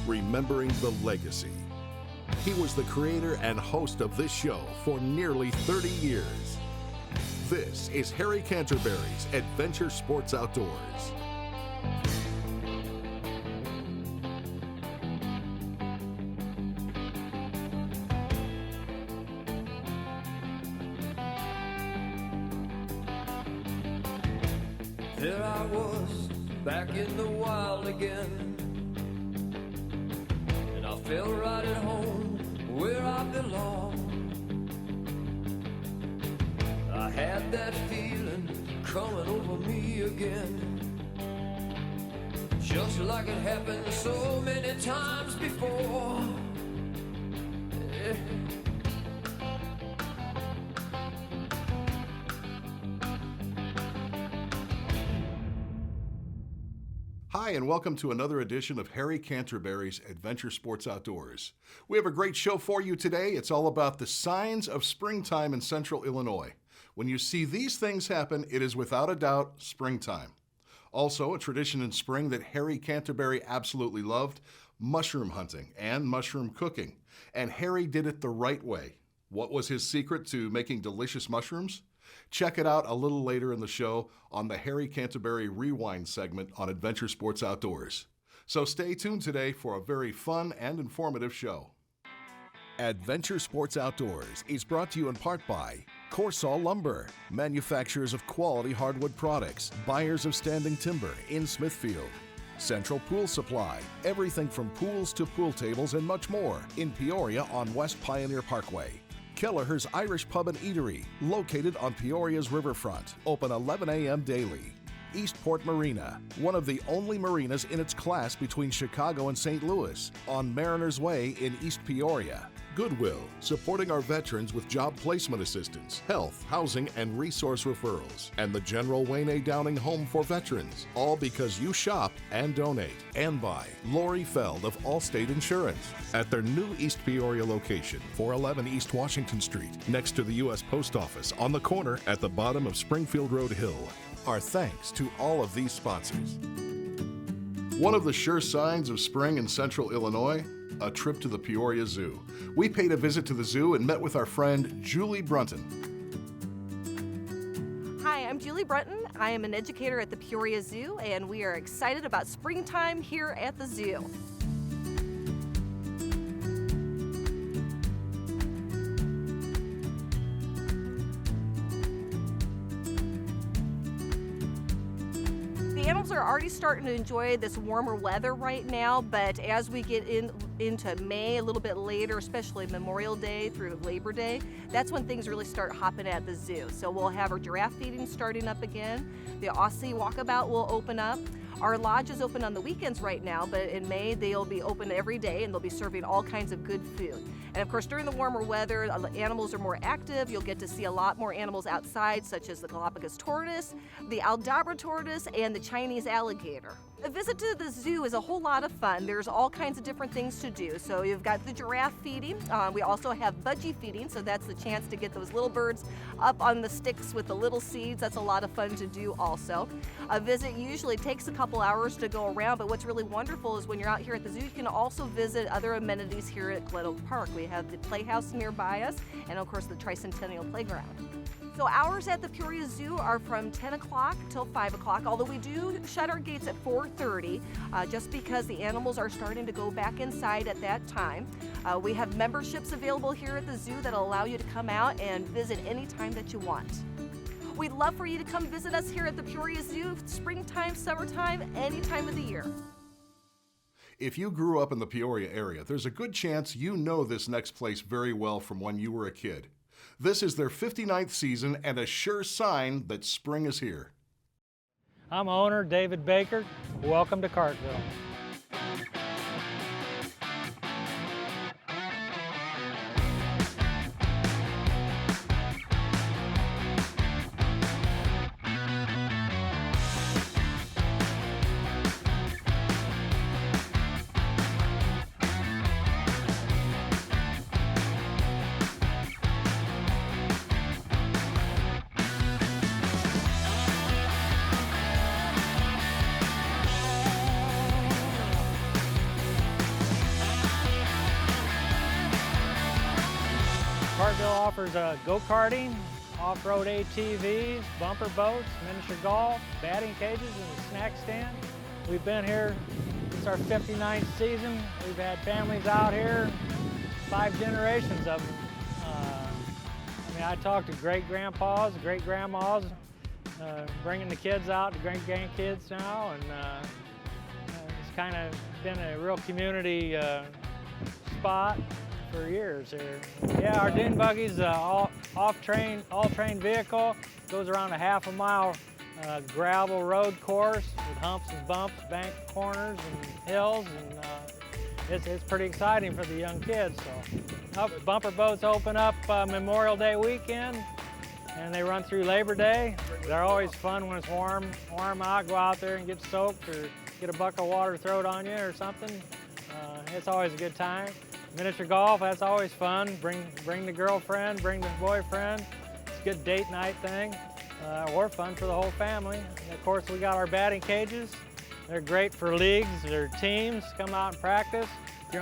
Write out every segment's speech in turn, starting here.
remembering the legacy. He was the creator and host of this show for nearly 30 years. This is Harry Canterbury's Adventure Sports Outdoors. There I was, back in the wild again, and I felt right at home where I belong. I had that feeling coming over me again, just like it happened so many times before. Yeah. Hi, and welcome to another edition of Harry Canterbury's Adventure Sports Outdoors. We have a great show for you today. It's all about the signs of springtime in central Illinois. When you see these things happen, it is without a doubt springtime. Also, a tradition in spring that Harry Canterbury absolutely loved, mushroom hunting and mushroom cooking. And Harry did it the right way. What was his secret to making delicious mushrooms? Check it out a little later in the show on the Harry Canterbury Rewind segment on Adventure Sports Outdoors. So stay tuned today for a very fun and informative show. Adventure Sports Outdoors is brought to you in part by Corsall Lumber, manufacturers of quality hardwood products, buyers of standing timber in Smithfield. Central Pool Supply, everything from pools to pool tables and much more in Peoria on West Pioneer Parkway. Kelleher's Irish Pub and Eatery, located on Peoria's riverfront, open 11 a.m. daily. Eastport Marina, one of the only marinas in its class between Chicago and St. Louis, on Mariners Way in East Peoria. Goodwill, supporting our veterans with job placement assistance, health, housing, and resource referrals. And the General Wayne A. Downing Home for Veterans, all because you shop and donate. And by Lori Feld of Allstate Insurance, at their new East Peoria location, 411 East Washington Street, next to the U.S. Post Office, on the corner at the bottom of Springfield Road Hill. Our thanks to all of these sponsors. One of the sure signs of spring in central Illinois, a trip to the Peoria Zoo. We paid a visit to the zoo and met with our friend Julie Brunton. Hi, I'm Julie Brunton. I am an educator at the Peoria Zoo, and we are excited about springtime here at the zoo. The animals are already starting to enjoy this warmer weather right now, but as we get into May, a little bit later, especially Memorial Day through Labor Day, that's when things really start hopping at the zoo. So we'll have our giraffe feeding starting up again. The Aussie walkabout will open up. Our lodge is open on the weekends right now, but in May they'll be open every day and they'll be serving all kinds of good food. And of course, during the warmer weather, animals are more active. You'll get to see a lot more animals outside, such as the Galapagos tortoise, the Aldabra tortoise, and the Chinese alligator. A visit to the zoo is a whole lot of fun. There's all kinds of different things to do. So you've got the giraffe feeding. We also have budgie feeding, so that's the chance to get those little birds up on the sticks with the little seeds. That's a lot of fun to do also. A visit usually takes a couple hours to go around, but what's really wonderful is when you're out here at the zoo, you can also visit other amenities here at Glen Oak Park. We have the Playhouse nearby us, and of course the Tricentennial Playground. So hours at the Peoria Zoo are from 10 o'clock till 5 o'clock, although we do shut our gates at 4:30, just because the animals are starting to go back inside at that time. We have memberships available here at the zoo that allow you to come out and visit anytime that you want. We'd love for you to come visit us here at the Peoria Zoo, springtime, summertime, any time of the year. If you grew up in the Peoria area, there's a good chance you know this next place very well from when you were a kid. This is their 59th season and a sure sign that spring is here. I'm owner David Baker. Welcome to Cartville. still offers go-karting, off-road ATVs, bumper boats, miniature golf, batting cages, and a snack stand. We've been here since our 59th season. We've had families out here, 5 generations of them. I talk to great-grandpas, great-grandmas, bringing the kids out, the great-grandkids now, and it's kind of been a real community spot for years here. Yeah, our dune buggy's all-terrain vehicle. Goes around a half-a-mile gravel road course with humps and bumps, bank corners and hills, and it's pretty exciting for the young kids. So, bumper boats open up Memorial Day weekend, and they run through Labor Day. They're always fun when it's warm out. Go out there and get soaked or get a bucket of water thrown on you or something. It's always a good time. Miniature golf, that's always fun. Bring the girlfriend, bring the boyfriend. It's a good date night thing, or fun for the whole family. And of course, we got our batting cages. They're great for leagues or teams. Come out and practice. If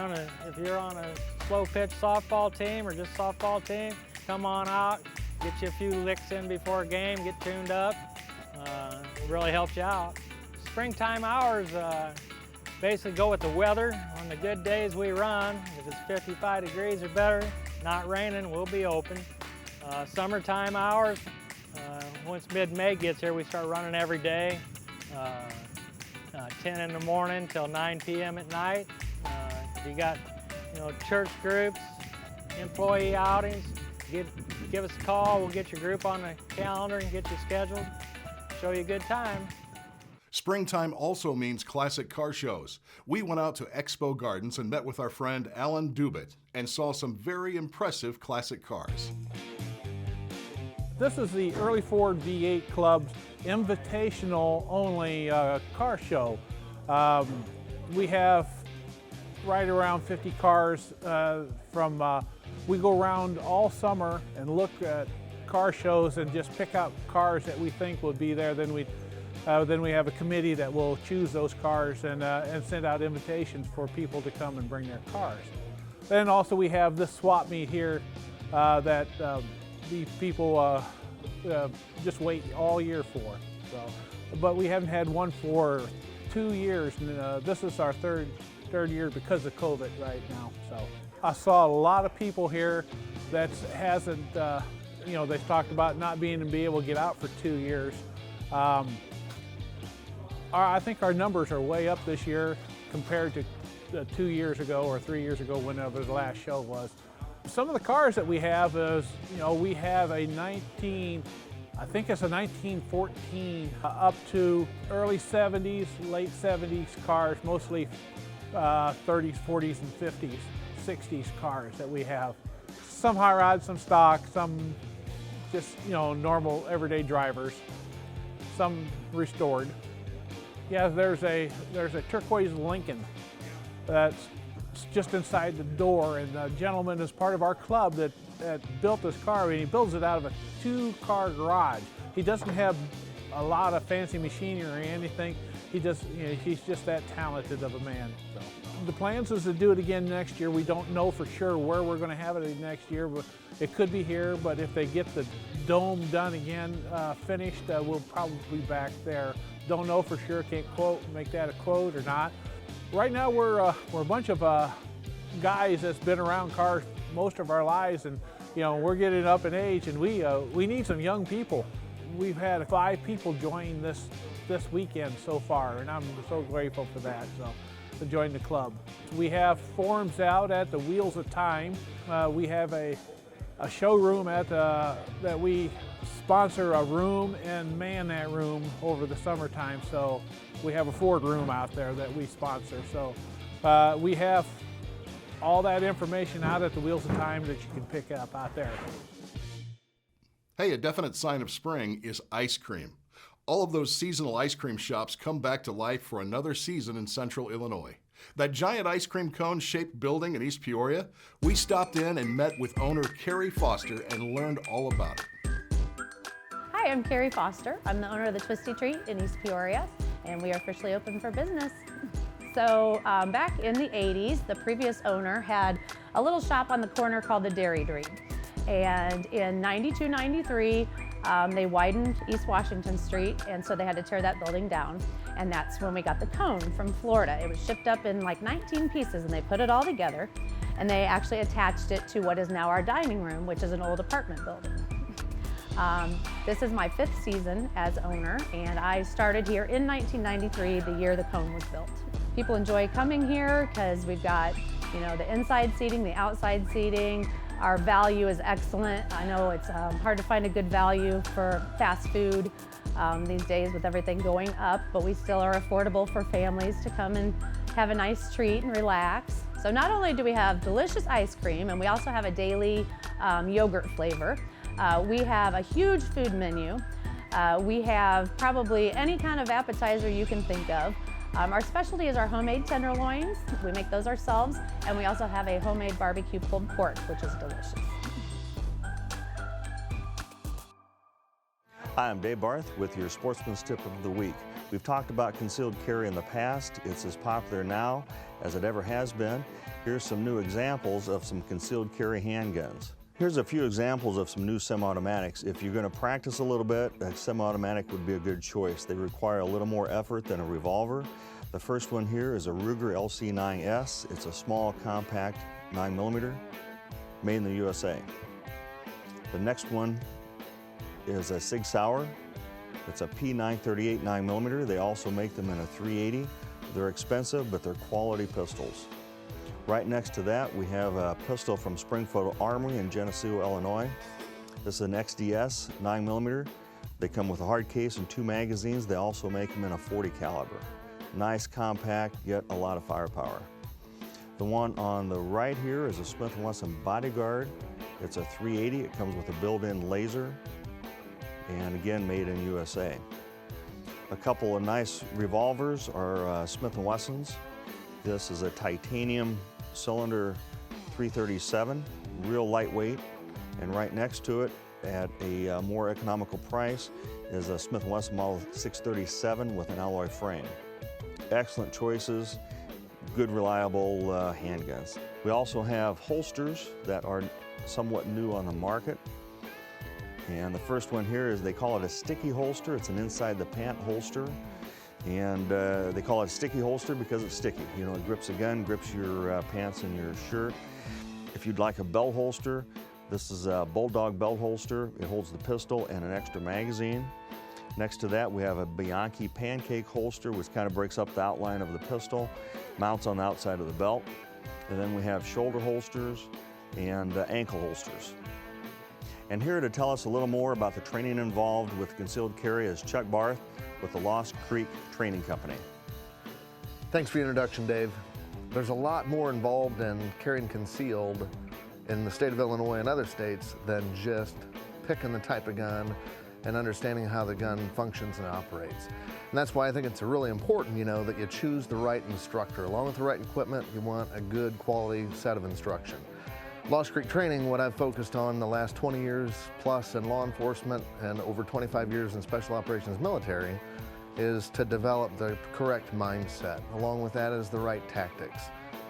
you're on a slow pitch softball team or just softball team, come on out, get you a few licks in before a game, get tuned up. It really helps you out. Springtime hours basically go with the weather. On the good days we run, if it's 55 degrees or better, not raining, we'll be open. Summertime hours, once mid-May gets here, we start running every day. 10 in the morning till 9 p.m. at night. You got, church groups, employee outings. Give us a call. We'll get your group on the calendar and get you scheduled. Show you a good time. Springtime also means classic car shows. We went out to Expo Gardens and met with our friend Alan Dubit and saw some very impressive classic cars. This is the Early Ford V8 Club's invitational only car show. We have right around 50 cars we go around all summer and look at car shows and just pick out cars that we think will be there. Then we have a committee that will choose those cars and send out invitations for people to come and bring their cars. Then also we have this swap meet here that the people just wait all year for. So, but we haven't had one for 2 years, and this is our third year because of COVID right now. So I saw a lot of people here that hasn't, they've talked about not being able to get out for 2 years. I think our numbers are way up this year compared to 2 years ago or 3 years ago, whenever the last show was. Some of the cars that we have is, we have a 1914 up to early 70s, late 70s cars, mostly 30s, 40s, and 50s, 60s cars that we have. Some high rods, some stock, some just, normal everyday drivers, some restored. Yeah, there's a turquoise Lincoln that's just inside the door, and the gentleman is part of our club that built this car, and he builds it out of a 2-car garage. He doesn't have a lot of fancy machinery or anything. He's just that talented of a man. So the plans is to do it again next year. We don't know for sure where we're going to have it next year, but it could be here. But if they get the dome done again, finished, we'll probably be back there. Don't know for sure. Can't make that a quote or not. Right now we're a bunch of guys that's been around cars most of our lives, and we're getting up in age, and we need some young people. We've had 5 people join this weekend so far, and I'm so grateful for that. So to join the club. We have forums out at the Wheels of Time. We have a showroom that we sponsor a room and man that room over the summertime. So we have a Ford room out there that we sponsor. So we have all that information out at the Wheels of Time that you can pick up out there. Hey, a definite sign of spring is ice cream. All of those seasonal ice cream shops come back to life for another season in central Illinois. That giant ice cream cone-shaped building in East Peoria, we stopped in and met with owner Carrie Foster and learned all about it. Hi, I'm Carrie Foster. I'm the owner of the Twisty Treat in East Peoria, and we are officially open for business. So back in the 80s, the previous owner had a little shop on the corner called the Dairy Dream. And in 92, 93, they widened East Washington Street, and so they had to tear that building down. And that's when we got the cone from Florida. It was shipped up in like 19 pieces, and they put it all together, and they actually attached it to what is now our dining room, which is an old apartment building. This is my 5th season as owner, and I started here in 1993, the year the cone was built. People enjoy coming here because we've got, you know, the inside seating, the outside seating. Our value is excellent. I know it's hard to find a good value for fast food these days with everything going up, but we still are affordable for families to come and have a nice treat and relax. So not only do we have delicious ice cream, and we also have a daily yogurt flavor. We have a huge food menu. We have probably any kind of appetizer you can think of. Our specialty is our homemade tenderloins. We make those ourselves, and we also have a homemade barbecue pulled pork, which is delicious. Hi, I'm Dave Barth with your Sportsman's Tip of the Week. We've talked about concealed carry in the past. It's as popular now as it ever has been. Here's some new examples of some concealed carry handguns. Here's a few examples of some new semi-automatics. If you're going to practice a little bit, a semi-automatic would be a good choice. They require a little more effort than a revolver. The first one here is a Ruger LC9S. It's a small, compact 9mm, made in the USA. The next one is a Sig Sauer. It's a P938 9mm. They also make them in a 380. They're expensive, but they're quality pistols. Right next to that, we have a pistol from Springfield Armory in Geneseo, Illinois. This is an XDS 9mm. They come with a hard case and 2 magazines. They also make them in a 40 caliber. Nice, compact, yet a lot of firepower. The one on the right here is a Smith & Wesson Bodyguard. It's a 380. It comes with a built-in laser, and again, made in USA. A couple of nice revolvers are Smith & Wessons. This is a titanium cylinder 337, real lightweight, and right next to it at a more economical price is a Smith & Wesson Model 637 with an alloy frame. Excellent choices, good reliable handguns. We also have holsters that are somewhat new on the market. And the first one here is, they call it a sticky holster. It's an inside the pant holster. And they call it a sticky holster because it's sticky. You know, it grips a gun, grips your pants and your shirt. If you'd like a belt holster, this is a Bulldog belt holster. It holds the pistol and an extra magazine. Next to that, we have a Bianchi pancake holster, which kind of breaks up the outline of the pistol, mounts on the outside of the belt. And then we have shoulder holsters and ankle holsters. And here to tell us a little more about the training involved with concealed carry is Chuck Barth with the Lost Creek Training Company. Thanks for the introduction, Dave. There's a lot more involved in carrying concealed in the state of Illinois and other states than just picking the type of gun and understanding how the gun functions and operates. And that's why I think it's really important, you know, that you choose the right instructor. Along with the right equipment, you want a good quality set of instruction. Lost Creek Training, what I've focused on the last 20 years plus in law enforcement and over 25 years in special operations military, is to develop the correct mindset. Along with that is the right tactics.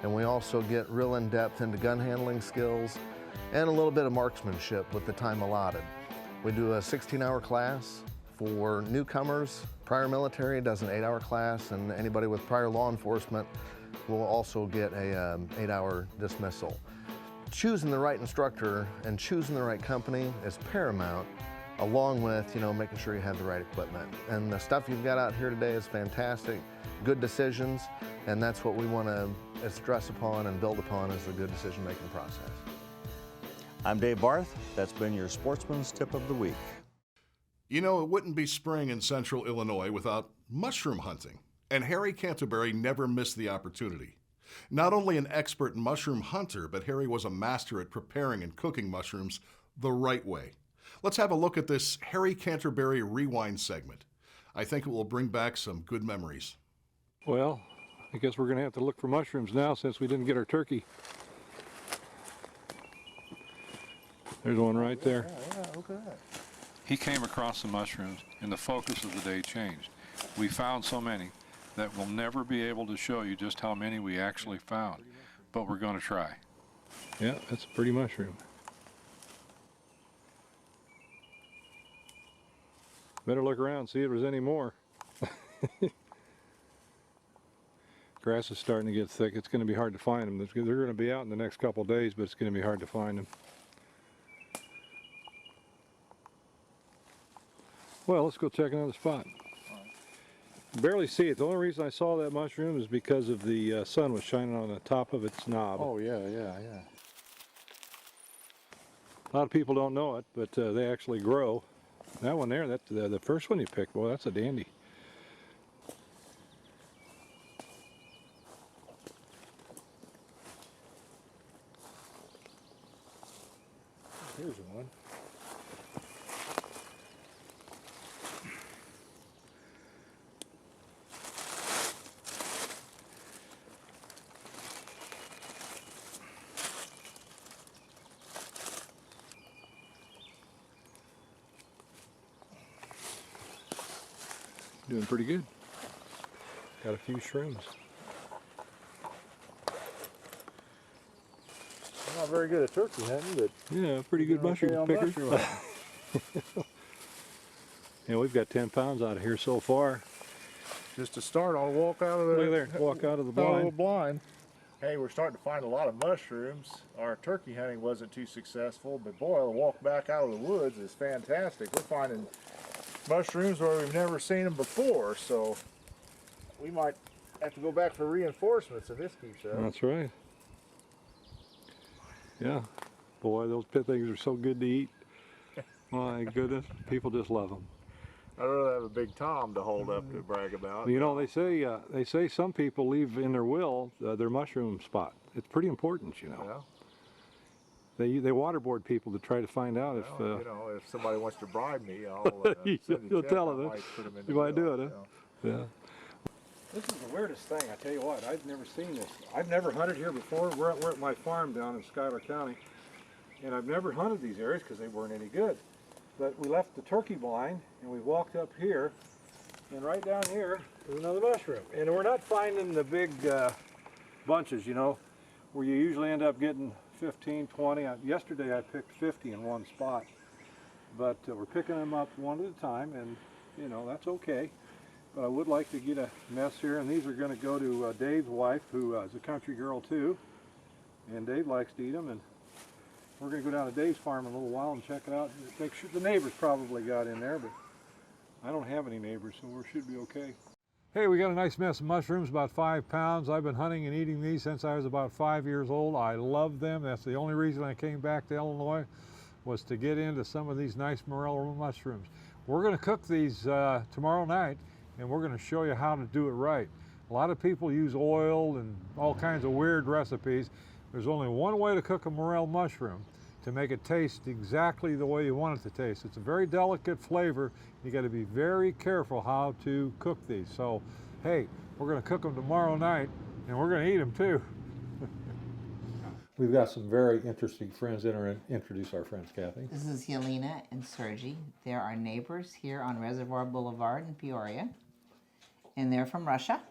And we also get real in-depth into gun handling skills and a little bit of marksmanship with the time allotted. We do a 16-hour class for newcomers. Prior military does an 8-hour class, and anybody with prior law enforcement will also get a 8-hour dismissal. Choosing the right instructor and choosing the right company is paramount, along with, you know, making sure you have the right equipment. And the stuff you've got out here today is fantastic, good decisions, and that's what we want to stress upon and build upon as a good decision-making process. I'm Dave Barth. That's been your Sportsman's Tip of the Week. You know, it wouldn't be spring in central Illinois without mushroom hunting, and Harry Canterbury never missed the opportunity. Not only an expert mushroom hunter, but Harry was a master at preparing and cooking mushrooms the right way. Let's have a look at this Harry Canterbury Rewind segment. I think it will bring back some good memories. Well, I guess we're going to have to look for mushrooms now since we didn't get our turkey. There's one right there. Yeah, okay. He came across the mushrooms and the focus of the day changed. We found so many that we'll never be able to show you just how many we actually found, but we're going to try. Yeah, that's a pretty mushroom. Better look around, see if there's any more. Grass is starting to get thick. It's going to be hard to find them. They're going to be out in the next couple of days, but it's going to be hard to find them. Well, let's go check another spot. Barely see it. The only reason I saw that mushroom is because of the sun was shining on the top of its knob. Oh, yeah. A lot of people don't know it, but they actually grow. That one there, that's the first one you picked, boy, that's a dandy. Here's one. Doing pretty good. Got a few shrooms. I'm not very good at turkey hunting, but yeah, pretty good mushroom pickers. Yeah, we've got 10 pounds out of here so far. just to start, I'll walk out of the Look there, walk out of the blind. blind. Hey, we're starting to find a lot of mushrooms. Our turkey hunting wasn't too successful, but boy, the walk back out of the woods is fantastic. We're finding mushrooms where we've never seen them before, so we might have to go back for reinforcements if this keeps up. That's right. Yeah, boy, those pit things are so good to eat. My goodness, people just love them. I'd rather have a big tom to hold up to brag about. You know, they say some people leave in their will their mushroom spot. It's pretty important, you know. Yeah. They waterboard people to try to find out if. You know, if somebody wants to bribe me, I'll you'll tell them. You might do it, huh? Yeah. Yeah. This is the weirdest thing. I tell you what, I've never seen this. I've never hunted here before. We're at my farm down in Schuyler County, and I've never hunted these areas because they weren't any good. But we left the turkey blind, and we walked up here, and right down here is another mushroom. And we're not finding the big bunches, you know, where you usually end up getting 15, 20. Yesterday I picked 50 in one spot, but we're picking them up one at a time, and you know, that's okay. But I would like to get a mess here, and these are going to go to Dave's wife, who is a country girl too, and Dave likes to eat them, and we're going to go down to Dave's farm in a little while and check it out. Make sure the neighbors probably got in there, but I don't have any neighbors, so we should be okay. Hey, we got a nice mess of mushrooms, about 5 pounds. I've been hunting and eating these since I was about 5 years old. I love them. That's the only reason I came back to Illinois, was to get into some of these nice morel mushrooms. We're going to cook these tomorrow night, and we're going to show you how to do it right. A lot of people use oil and all kinds of weird recipes. There's only one way to cook a morel mushroom to make it taste exactly the way you want it to taste. It's a very delicate flavor. You got to be very careful how to cook these. So, hey, we're going to cook them tomorrow night, and we're going to eat them too. We've got some very interesting friends. Introduce our friends, Kathy. This is Helena and Sergi. They're our neighbors here on Reservoir Boulevard in Peoria, and they're from Russia.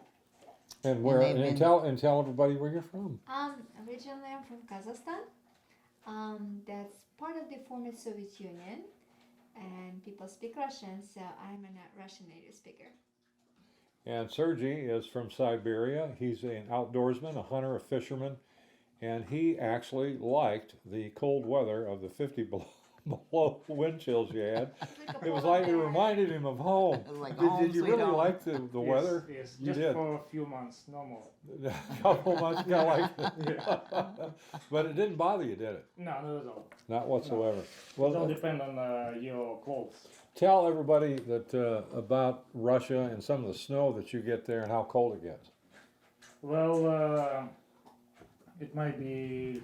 And where? And tell everybody where you're from. Originally, I'm from Kazakhstan. That's part of the former Soviet Union, and people speak Russian, so I'm a Russian native speaker. And Sergi is from Siberia. He's an outdoorsman, a hunter, a fisherman, and he actually liked the cold weather of the 50 below wind chills you had. It was like it reminded him of home. Did you really like the weather? Yes, you just did. for a few months, no more. A couple months, you liked it. But it didn't bother you, did it? No, not at all. Not whatsoever. No. Well, It all depends on your clothes. tell everybody that about Russia and some of the snow that you get there and how cold it gets. Well, it might be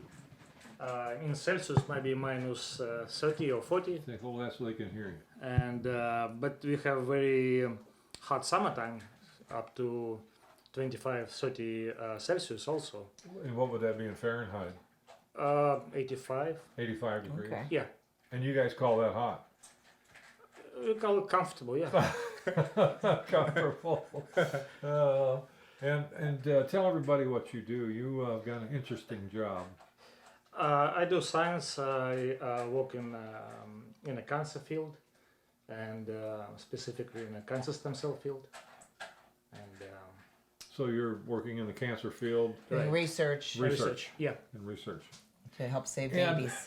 in Celsius, maybe minus 30 or 40. Well, that's so they can hear you. And but we have very hot summertime, up to 25, 30 Celsius also. And what would that be in Fahrenheit? 85. 85 degrees. Okay. Yeah. And you guys call that hot? We call it comfortable, yeah. Comfortable. And tell everybody what you do. You have got an interesting job. I do science. I work in a cancer field, and specifically in the cancer stem cell field. And So you're working in the cancer field? Doing research. Yeah. And research. To help save And, babies.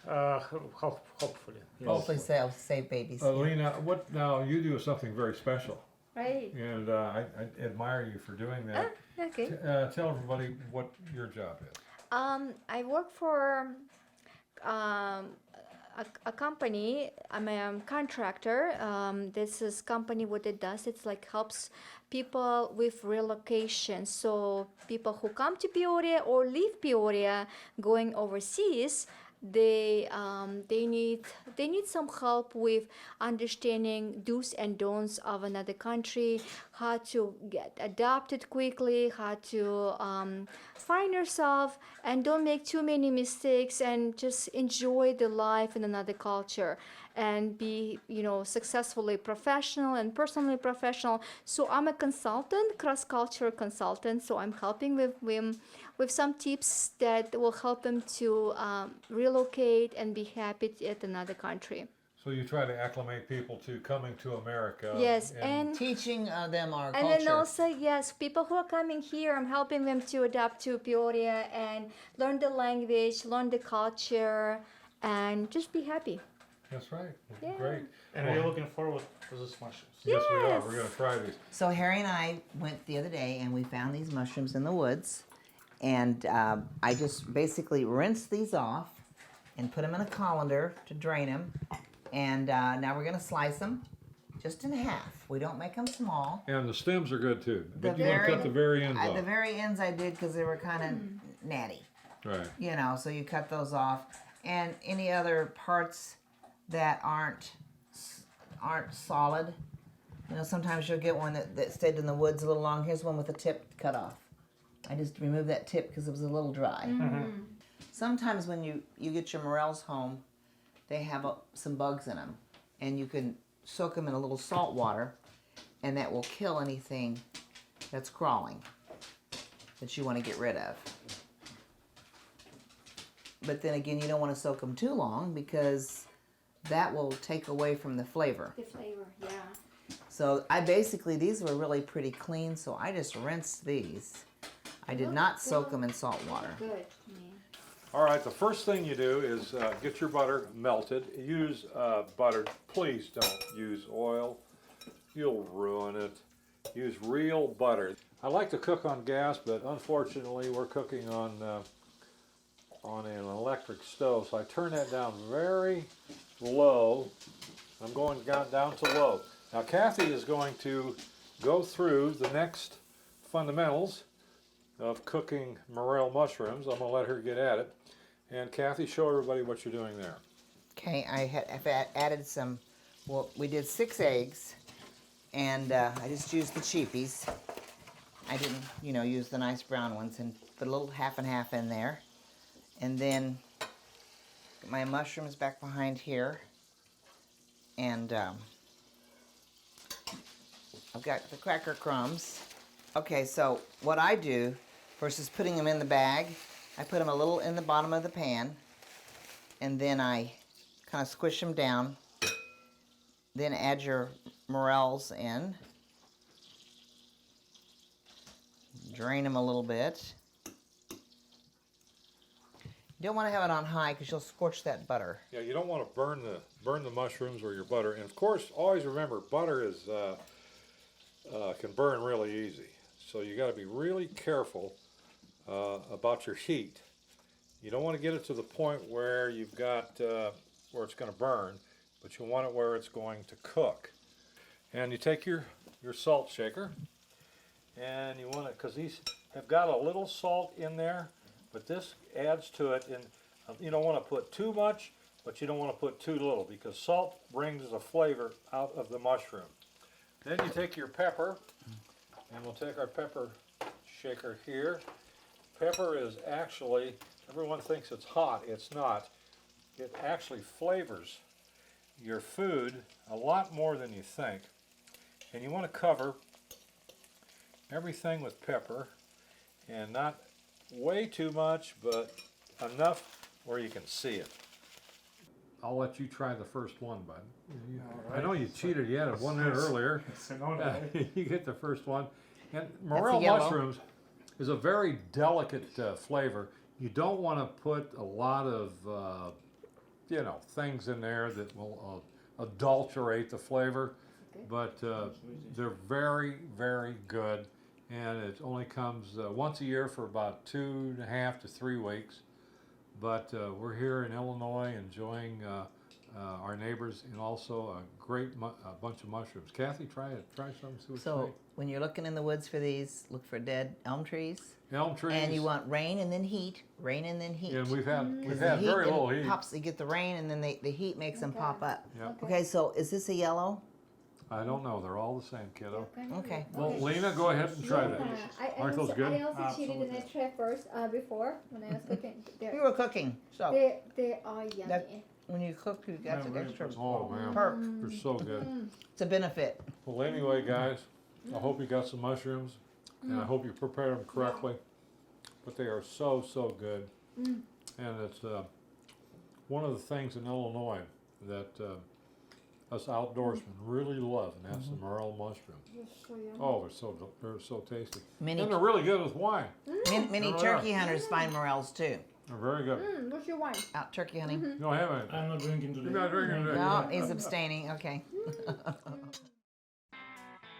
Hopefully. Yes. Hopefully save babies. Lena, what now? You do something very special. Right. And I admire you for doing that. Okay. Tell everybody what your job is. I work for a company. I'm a contractor. This is company. What it does, it's like helps people with relocation. So people who come to Peoria or leave Peoria going overseas, they need some help with understanding do's and don'ts of another country, how to get adopted quickly, how to find yourself and don't make too many mistakes, and just enjoy the life in another culture and be, successfully professional and personally professional. So I'm a consultant, cross-cultural consultant. So I'm helping with some tips that will help them to relocate and be happy at another country. So you try to acclimate people to coming to America. Yes, and teaching them our and culture. then also, yes, people who are coming here, I'm helping them to adapt to Peoria and learn the language, learn the culture, and just be happy. That's right. Yeah. Great. And we're looking forward to this mushrooms. Yes, we are. We're going to try these. So Harry and I went the other day and we found these mushrooms in the woods. And I just basically rinsed these off and put them in a colander to drain them. And now we're going to slice them just in half. We don't make them small. And the stems are good too. But you want to cut the very ends off. The very ends I did because they were kind of natty. Right. So you cut those off. And any other parts that aren't solid. Sometimes you'll get one that stayed in the woods a little long. Here's one with the tip cut off. I just removed that tip because it was a little dry. Mm-hmm. Sometimes when you get your morels home, they have some bugs in them. And you can soak them in a little salt water, and that will kill anything that's crawling that you want to get rid of. But then again, you don't want to soak them too long because that will take away from the flavor. The flavor, yeah. So these were really pretty clean, so I just rinsed these. I did not soak them in salt water. Good. All right, the first thing you do is get your butter melted. Use butter. Please don't use oil. You'll ruin it. Use real butter. I like to cook on gas, but unfortunately we're cooking on an electric stove, so I turn that down very low. I'm going down to low. Now Kathy is going to go through the next fundamentals of cooking morel mushrooms. I'm going to let her get at it. And Kathy, show everybody what you're doing there. Okay, I've added some, we did 6 eggs, and I just used the cheapies. I didn't, use the nice brown ones, and put a little half and half in there. And then my mushrooms back behind here, and I've got the cracker crumbs. Okay, so what I do versus putting them in the bag, I put them a little in the bottom of the pan, and then I kind of squish them down. Then add your morels in. Drain them a little bit. You don't want to have it on high because you'll scorch that butter. Yeah, you don't want to burn the mushrooms or your butter. And of course, always remember, butter can burn really easy. So you got to be really careful about your heat. You don't want to get it to the point where you've got where it's going to burn, but you want it where it's going to cook. And you take your salt shaker, and you want it, because these have got a little salt in there, but this adds to it. And you don't want to put too much, but you don't want to put too little, because salt brings the flavor out of the mushroom. Then you take your pepper, and we'll take our pepper shaker here. Pepper is actually, everyone thinks it's hot. It's not. It actually flavors your food a lot more than you think. And you want to cover everything with pepper, and not way too much, but enough where you can see it. I'll let you try the first one, bud. I know you cheated. You had one minute earlier. You get the first one. And morel mushrooms is a very delicate flavor. You don't want to put a lot of, things in there that will adulterate the flavor. But they're very, very good. And it only comes once a year for about 2.5 to 3 weeks. But we're here in Illinois enjoying our neighbors and also a great bunch of mushrooms. Kathy, try some. See what you think. When you're looking in the woods for these, look for dead elm trees. Elm trees. And you want rain and then heat, rain and then heat. Yeah, we've had very little heat. You get the rain and then the heat makes them pop up. Yep. Okay, so is this a yellow? I don't know. They're all the same, kiddo. Okay. Well, Lena, go ahead and try that. Aren't those good? I also cheated and I tried first before when I was cooking. You were cooking, so. They are yummy. When you cook, you got the extra Oh, man. perk. They're so good. It's a benefit. Well, anyway, guys, I hope you got some mushrooms, and I hope you prepared them correctly. But they are so, so good. And it's one of the things in Illinois that us outdoorsmen really love, and that's the morel mushroom. Oh, they're so tasty. And they're really good with wine. Many turkey hunters find morels too. They're very good. What's your wine? Out turkey hunting. You don't have any. I'm not drinking today. You're not drinking today. No, he's abstaining. Okay.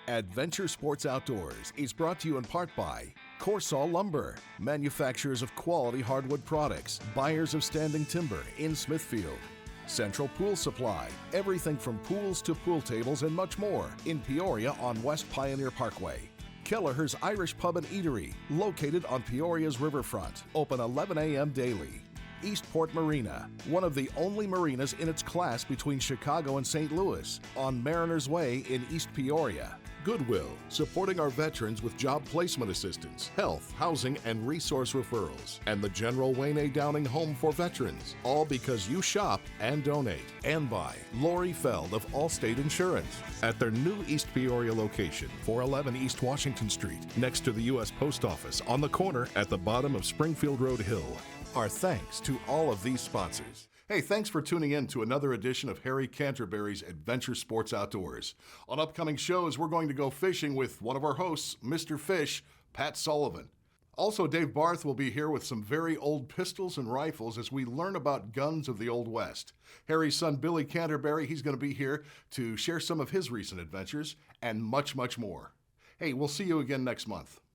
Adventure Sports Outdoors is brought to you in part by Corsaw Lumber, manufacturers of quality hardwood products, buyers of standing timber in Smithfield. Central Pool Supply, everything from pools to pool tables and much more in Peoria on West Pioneer Parkway. Kelleher's Irish Pub and Eatery, located on Peoria's riverfront, open 11 a.m. daily. Eastport Marina, one of the only marinas in its class between Chicago and St. Louis, on Mariners Way in East Peoria. Goodwill, supporting our veterans with job placement assistance, health, housing, and resource referrals. And the General Wayne A. Downing Home for Veterans, all because you shop and donate. And by Lori Feld of Allstate Insurance at their new East Peoria location, 411 East Washington Street, next to the U.S. Post Office, on the corner at the bottom of Springfield Road Hill. Our thanks to all of these sponsors. Hey, thanks for tuning in to another edition of Harry Canterbury's Adventure Sports Outdoors. On upcoming shows, we're going to go fishing with one of our hosts, Mr. Fish, Pat Sullivan. Also, Dave Barth will be here with some very old pistols and rifles as we learn about guns of the Old West. Harry's son, Billy Canterbury, he's going to be here to share some of his recent adventures and much, much more. Hey, we'll see you again next month.